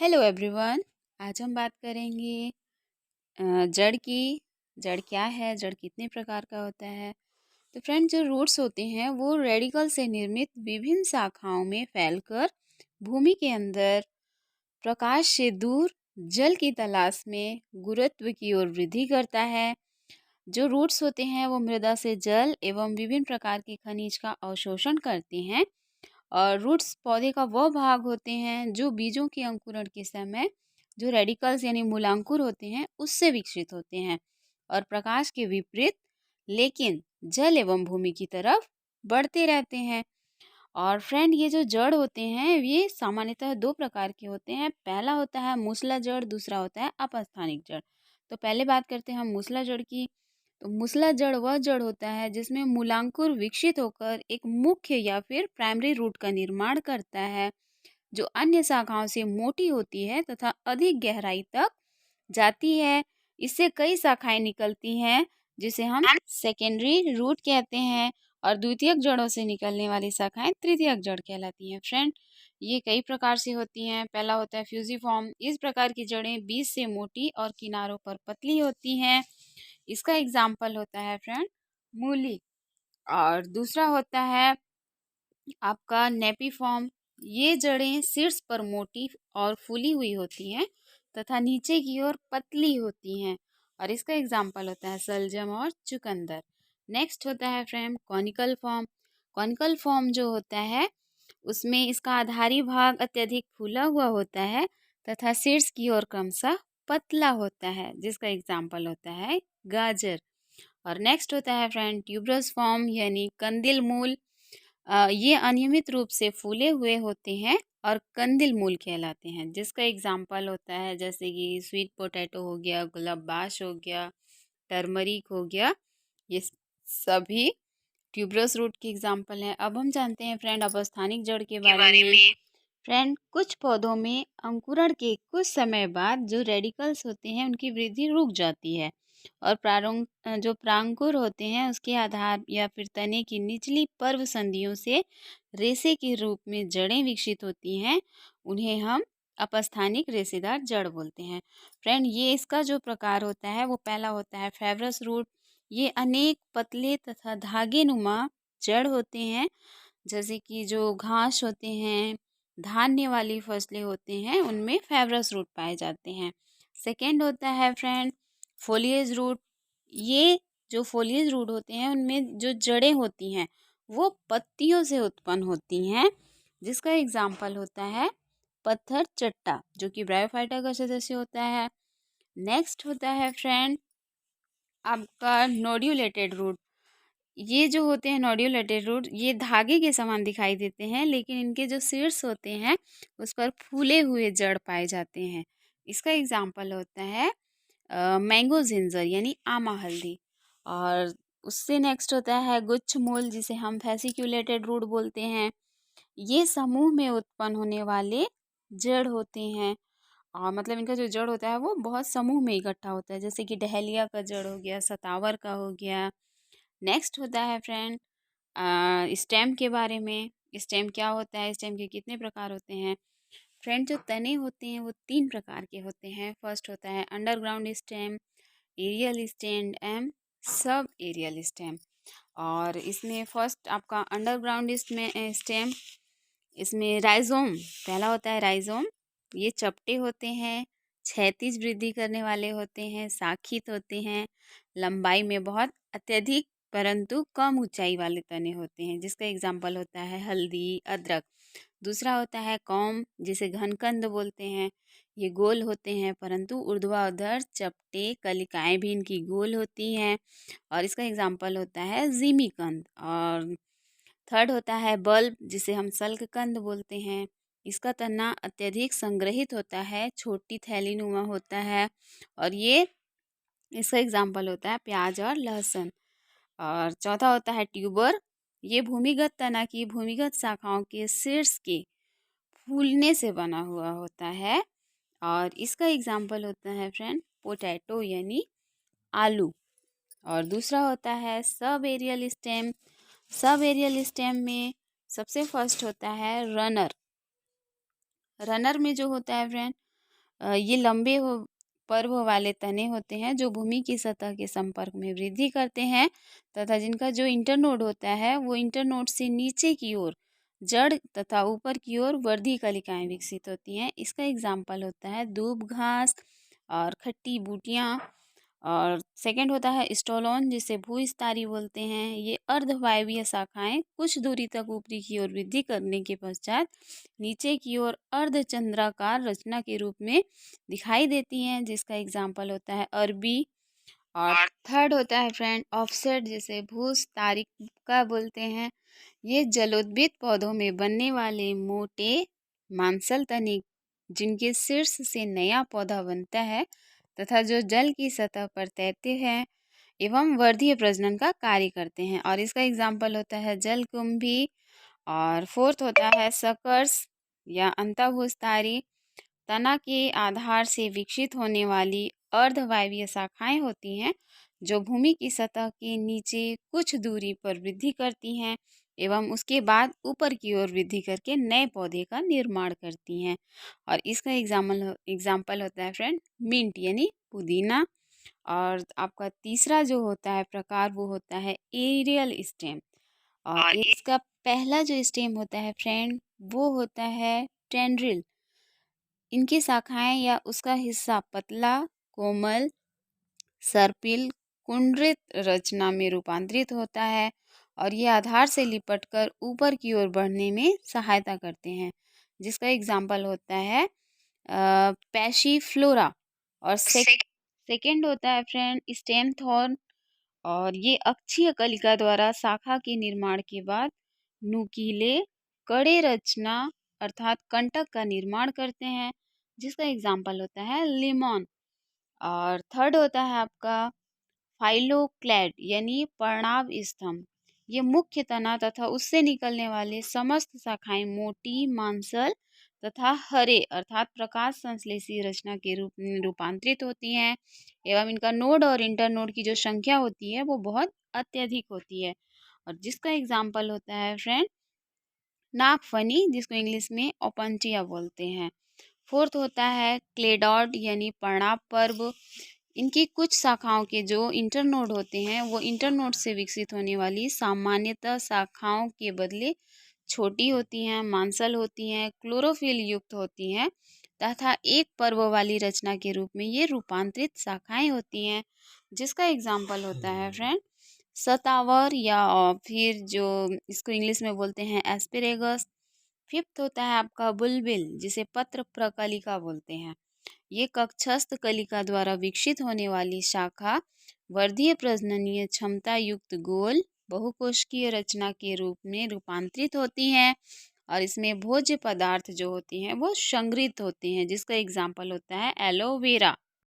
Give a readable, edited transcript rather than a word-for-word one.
Hello everyone. आज हम बात करेंगे जड़ की। जड़ क्या है, जड़ कितने प्रकार का होता है। तो फ्रेंड, जो रूट्स होते हैं वो रेडिकल से निर्मित विभिन्न शाखाओं में फैलकर भूमि के अंदर प्रकाश से दूर जल की तलाश में गुरुत्व की ओर वृद्धि करता है। जो रूट्स होते हैं वो मृदा से जल एवं विभिन्न प्रकार के खनिज का अवशोषण करते हैं। और रूट्स पौधे का वह भाग होते हैं जो बीजों के अंकुरण के समय जो रेडिकल्स यानी मूलांकुर होते हैं उससे विकसित होते हैं और प्रकाश के विपरीत लेकिन जल एवं भूमि की तरफ बढ़ते रहते हैं। और फ्रेंड, ये जो जड़ होते हैं ये सामान्यतः दो प्रकार के होते हैं। पहला होता है मूसला जड़, दूसरा होता है अपस्थानिक जड़। तो पहले बात करते हैं हम मूसला जड़ की। तो मूसला जड़ वह जड़ होता है जिसमें मूलांकुर विकसित होकर एक मुख्य या फिर प्राइमरी रूट का निर्माण करता है जो अन्य शाखाओं से मोटी होती है तथा अधिक गहराई तक जाती है। इससे कई शाखाएं निकलती हैं जिसे हम सेकेंडरी रूट कहते हैं और द्वितीयक जड़ों से निकलने वाली शाखाएं तृतीयक जड़ कहलाती हैं। फ्रेंड, ये कई प्रकार से होती हैं। पहला होता है फ्यूजिफॉर्म। इस प्रकार की जड़ें बीज से मोटी और किनारों पर पतली होती हैं। इसका एग्जाम्पल होता है फ्रेंड मूली। और दूसरा होता है आपका नेपीफॉर्म। ये जड़ें शीर्ष पर मोटी और फूली हुई होती हैं तथा नीचे की ओर पतली होती हैं और इसका एग्जाम्पल होता है सलजम और चुकंदर। नेक्स्ट होता है friend conical form. Conical form जो होता है उसमें इसका आधारी भाग अत्यधिक फूला हुआ होता है तथा शीर्ष की ओर क्रमशः पतला होता है जिसका एग्जाम्पल होता है गाजर। और नेक्स्ट होता है फ्रेंड ट्यूबरस फॉर्म यानी कंदिल मूल। ये अनियमित रूप से फूले हुए होते हैं और कंदिल मूल कहलाते हैं जिसका एग्जाम्पल होता है जैसे कि स्वीट पोटैटो हो गया, गुलाबबाश हो गया, टर्मरिक हो गया। ये सभी ट्यूबरस रूट की एग्जाम्पल हैं। अब हम जानते हैं फ्रेंड अपस्थानिक जड़ के बारे में। फ्रेंड, कुछ पौधों में अंकुरण के कुछ समय बाद जो रेडिकल्स होते हैं उनकी वृद्धि रुक जाती है और प्रारंभ जो प्रांकुर होते हैं उसके आधार या फिर तने की निचली पर्व संधियों से रेशे के रूप में जड़ें विकसित होती हैं। उन्हें हम अपस्थानिक रेशेदार जड़ बोलते हैं। फ्रेंड, ये इसका जो प्रकार होता है वो पहला होता है फेवरस रूट। ये अनेक पतले तथा धागे नुमा जड़ होते हैं जैसे कि जो घास होते हैं, धान्य वाली फसलें होते हैं उनमें फेवरस रूट पाए जाते हैं। सेकेंड होता है फ्रेंड फोलिएज रूट। ये जो फोलिएज रूट होते हैं उनमें जो जड़ें होती हैं वो पत्तियों से उत्पन्न होती हैं जिसका एग्जाम्पल होता है पत्थर चट्टा जो कि ब्रायोफाइटा का सदस्य होता है। नेक्स्ट होता है फ्रेंड आपका नोड्यूलेटेड रूट। ये जो होते हैं नोड्यूलेटेड रूट ये धागे के समान दिखाई देते हैं लेकिन इनके जो शीर्ष होते हैं उस पर फूले हुए जड़ पाए जाते हैं। इसका एग्जाम्पल होता है मैंगो जिंजर यानी आमा हल्दी। और उससे नेक्स्ट होता है गुच्छ मूल जिसे हम फेसिक्यूलेटेड रूट बोलते हैं। ये समूह में उत्पन्न होने वाले जड़ होते हैं और मतलब इनका जो जड़ होता है वो बहुत समूह में इकट्ठा होता है जैसे कि डहेलिया का जड़ हो गया, सतावर का हो गया। नेक्स्ट होता है फ्रेंड स्टेम के बारे में। स्टेम क्या होता है, स्टेम के कितने प्रकार होते हैं। फ्रेंड, जो तने होते हैं वो तीन प्रकार के होते हैं। फर्स्ट होता है underground stem, aerial stem and sub aerial stem. और इसमें फर्स्ट आपका अंडरग्राउंड स्टेम, इसमें राइजोम पहला होता है। राइजोम ये चपटे होते हैं, क्षैतिज वृद्धि करने वाले होते हैं, शाखित होते हैं, लंबाई में बहुत अत्यधिक परंतु कम ऊंचाई वाले तने होते हैं जिसका एग्जाम्पल होता है हल्दी, अदरक। दूसरा होता है कॉम जिसे घनकंद बोलते हैं। ये गोल होते हैं परंतु ऊर्ध्वाधर चपटे, कलिकाएं भी इनकी गोल होती हैं और इसका एग्जाम्पल होता है जिमीकंद। और थर्ड होता है बल्ब जिसे हम सल्ककंद बोलते हैं। इसका तना अत्यधिक संग्रहित होता है, छोटी थैली नुमा होता है और ये इसका एग्जाम्पल होता है प्याज और लहसुन। और चौथा होता है ट्यूबर। ये भूमिगत तना की भूमिगत शाखाओं के शीर्ष के फूलने से बना हुआ होता है और इसका एग्जाम्पल होता है फ्रेंड पोटैटो यानी आलू। और दूसरा होता है sub aerial stem. Sub aerial stem में सबसे फर्स्ट होता है रनर। रनर में जो होता है फ्रेंड ये लंबे पर्व वाले तने होते हैं जो भूमि की सतह के संपर्क में वृद्धि करते हैं तथा जिनका जो इंटरनोड होता है वो इंटरनोड से नीचे की ओर जड़ तथा ऊपर की ओर वर्धी कलिकाएं विकसित होती हैं। इसका एग्जाम्पल होता है दूब घास और खट्टी बूटियाँ। और सेकंड होता है स्टोलोन जिसे भूस्थारी बोलते हैं। ये अर्धवायवीय शाखाएं कुछ दूरी तक ऊपरी की ओर वृद्धि करने के पश्चात नीचे की ओर अर्धचंद्राकार रचना के रूप में दिखाई देती हैं, जिसका एग्जाम्पल होता है अरबी। और थर्ड होता है फ्रेंड ऑफसेट जिसे भूस्थारिका बोलते हैं। ये जलोद्भिद पौधों में बनने वाले मोटे मांसल तने जिनके शीर्ष से नया पौधा बनता है तथा जो जल की सतह पर तैरते हैं एवं वर्धीय प्रजनन का कार्य करते हैं। और इसका एग्जाम्पल होता है जलकुंभी। और फोर्थ होता है सकर्स या अंतःभूस्थारी। तना के आधार से विकसित होने वाली अर्धवायवीय शाखाएं होती हैं जो भूमि की सतह के नीचे कुछ दूरी पर वृद्धि करती हैं एवं उसके बाद ऊपर की ओर वृद्धि करके नए पौधे का निर्माण करती हैं। और इसका एग्जाम्पल होता है फ्रेंड मिंट यानी पुदीना। और आपका तीसरा जो होता है प्रकार वो होता है एरियल स्टेम। और इसका पहला जो स्टेम होता है फ्रेंड वो होता है टेंड्रिल। इनकी शाखाएं या उसका हिस्सा पतला कोमल सर्पिल कुंडलित रचना में रूपांतरित होता है और ये आधार से लिपटकर ऊपर की ओर बढ़ने में सहायता करते हैं, जिसका एग्जाम्पल होता है पैशीफ्लोरा। और सेकेंड होता है फ्रेंड स्टेम थॉर्न। और ये अक्षीय कलिका द्वारा शाखा के निर्माण के बाद नुकीले कड़े रचना अर्थात कंटक का निर्माण करते हैं, जिसका एग्जाम्पल होता है लिमॉन। और थर्ड होता है आपका फाइलोक्लैड यानी पर्णाव स्तंभ। ये मुख्य तना तथा उससे निकलने वाले समस्त शाखाएं मोटी मांसल तथा हरे अर्थात प्रकाश संश्लेषी रचना के रूप में रूपांतरित होती हैं एवं इनका नोड और इंटरनोड की जो संख्या होती है वो बहुत अत्यधिक होती है। और जिसका एग्जाम्पल होता है फ्रेंड नागफनी जिसको इंग्लिश में ओपनटिया बोलते हैं। फोर्थ होता है क्लेडॉड यानी पर्णाव पर्व। इनकी कुछ शाखाओं के जो इंटरनोड होते हैं वो इंटरनोड से विकसित होने वाली सामान्यतः शाखाओं के बदले छोटी होती हैं, मांसल होती हैं, क्लोरोफिल युक्त होती हैं तथा एक पर्व वाली रचना के रूप में ये रूपांतरित शाखाएं होती हैं, जिसका एग्जाम्पल होता है फ्रेंड सतावर या फिर जो इसको इंग्लिश में बोलते हैं एस्पेरेगस। फिफ्थ होता है आपका बुलबिल जिसे पत्र प्रकलिका बोलते हैं। ये कक्षस्थ कलिका द्वारा विकसित होने वाली शाखा वर्धीय प्रजननीय क्षमता युक्त गोल बहुकोशिकीय रचना के रूप में रूपांतरित होती हैं और इसमें भोज्य पदार्थ जो होते हैं वो संग्रहित होते हैं, जिसका एग्जाम्पल होता है एलोवेरा।